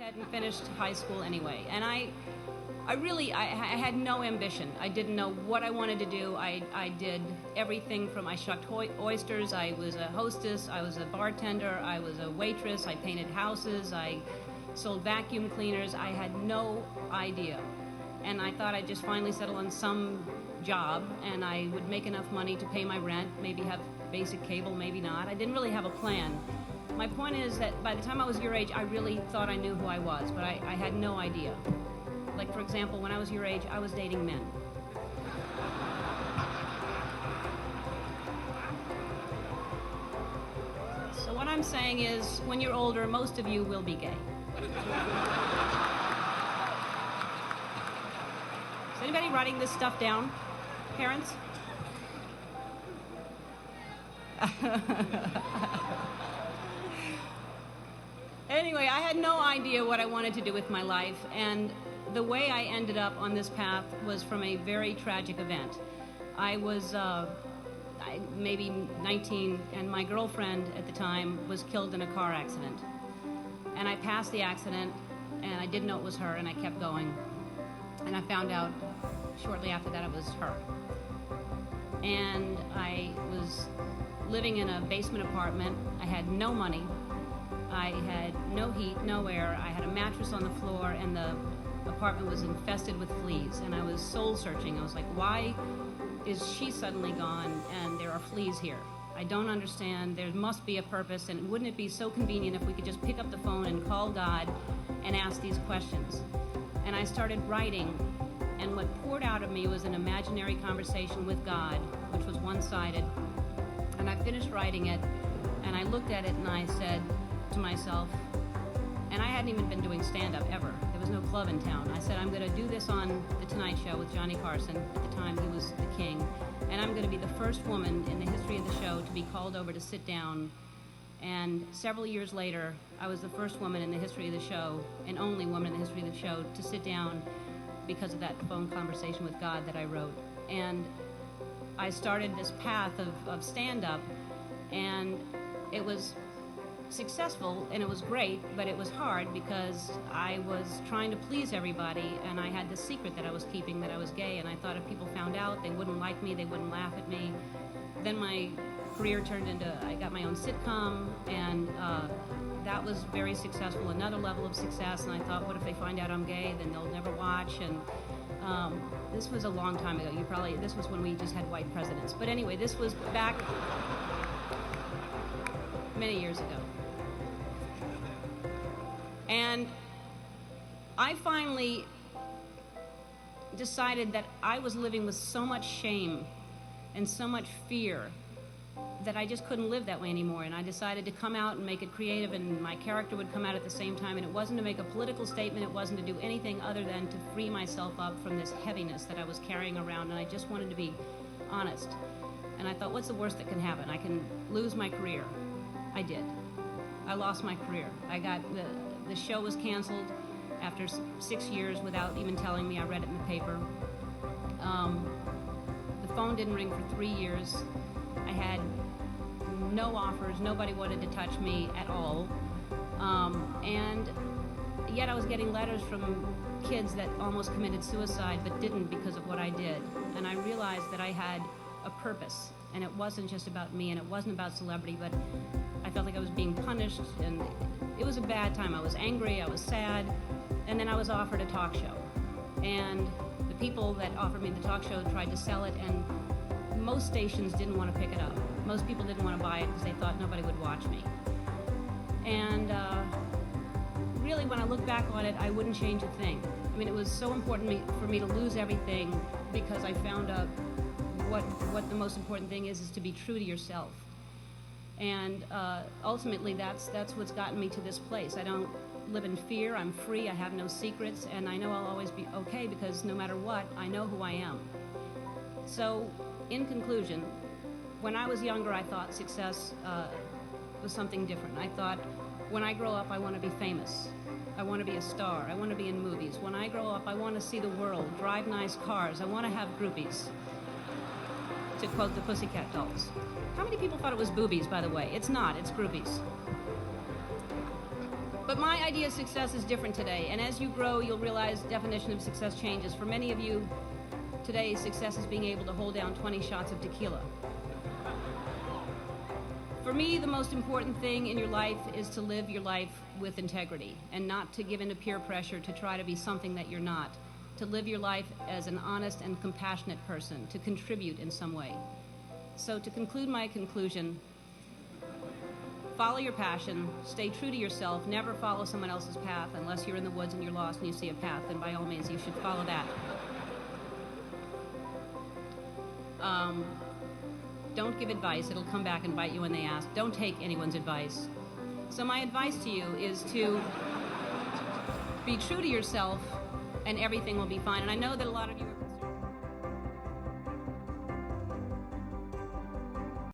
went and finished high school anyway. And I had no ambition. I didn't know what I wanted to do. I did everything from I shucked oysters, I was a hostess, I was a bartender, I was a waitress, I painted houses, I sold vacuum cleaners. I had no idea. And I thought I'd just finally settle on some job and I would make enough money to pay my rent, maybe have basic cable, maybe not. I didn't really have a plan. My point is that by the time I was your age, I really thought I knew who I was, but I had no idea. Like, for example, when I was your age, I was dating men. So what I'm saying is, when you're older, most of you will be gay. Is anybody writing this stuff down? Parents? Anyway, I had no idea what I wanted to do with my life, and the way I ended up on this path was from a very tragic event. I was maybe 19, and my girlfriend at the time was killed in a car accident. And I passed the accident, and I didn't know it was her, and I kept going. And I found out shortly after that it was her. And I was living in a basement apartment. I had no money. I had no heat, no air. I had a mattress on the floor, and the apartment was infested with fleas. And I was soul searching. I was like, why is she suddenly gone and there are fleas here? I don't understand. There must be a purpose, and wouldn't it be so convenient if we could just pick up the phone and call God and ask these questions? And I started writing, and what poured out of me was an imaginary conversation with God, which was one-sided. And I finished writing it, and I looked at it, and I said to myself, and I hadn't even been doing stand-up ever. There was no club in town. I said, I'm going to do this on The Tonight Show with Johnny Carson. At the time, he was the king. And I'm going to be the first woman in the history of the show to be called over to sit down. And several years later, I was the first woman in the history of the show, and only woman in the history of the show, to sit down because of that phone conversation with God that I wrote. And I started this path of stand-up, and it was successful, and it was great, but it was hard because I was trying to please everybody, and I had this secret that I was keeping, that I was gay, and I thought if people found out, they wouldn't like me, they wouldn't laugh at me. Then my career turned into, I got my own sitcom, and that was very successful, another level of success, and I thought, what if they find out I'm gay, then they'll never watch, and this was a long time ago. This was when we just had white presidents. But anyway, this was back many years ago. And I finally decided that I was living with so much shame and so much fear that I just couldn't live that way anymore. And I decided to come out and make it creative, and my character would come out at the same time. And it wasn't to make a political statement. It wasn't to do anything other than to free myself up from this heaviness that I was carrying around. And I just wanted to be honest. And I thought, what's the worst that can happen? I can lose my career. I did. I lost my career. The show was canceled after 6 years without even telling me. I read it in the paper. The phone didn't ring for 3 years. I had no offers. Nobody wanted to touch me at all. And yet I was getting letters from kids that almost committed suicide but didn't because of what I did. And I realized that I had a purpose. And it wasn't just about me, and it wasn't about celebrity, but I felt like I was being punished, and it was a bad time. I was angry, I was sad, and then I was offered a talk show. And the people that offered me the talk show tried to sell it, and most stations didn't want to pick it up. Most people didn't want to buy it because they thought nobody would watch me. And really, when I look back on it, I wouldn't change a thing. I mean, it was so important for me to lose everything because I found out what the most important thing is to be true to yourself. And ultimately, that's what's gotten me to this place. I don't live in fear. I'm free. I have no secrets. And I know I'll always be okay because no matter what, I know who I am. So, in conclusion, when I was younger, I thought success was something different. I thought, when I grow up, I want to be famous. I want to be a star. I want to be in movies. When I grow up, I want to see the world, drive nice cars. I want to have groupies, to quote the Pussycat Dolls. How many people thought it was boobies, by the way? It's not, it's groupies. But my idea of success is different today, and as you grow, you'll realize the definition of success changes. For many of you, today, success is being able to hold down 20 shots of tequila. For me, the most important thing in your life is to live your life with integrity and not to give in to peer pressure to try to be something that you're not. To live your life as an honest and compassionate person, to contribute in some way. So to conclude my conclusion, follow your passion, stay true to yourself, never follow someone else's path unless you're in the woods and you're lost and you see a path, then by all means you should follow that. Don't give advice, it'll come back and bite you when they ask. Don't take anyone's advice. So my advice to you is to be true to yourself and everything will be fine. And I know that a lot of you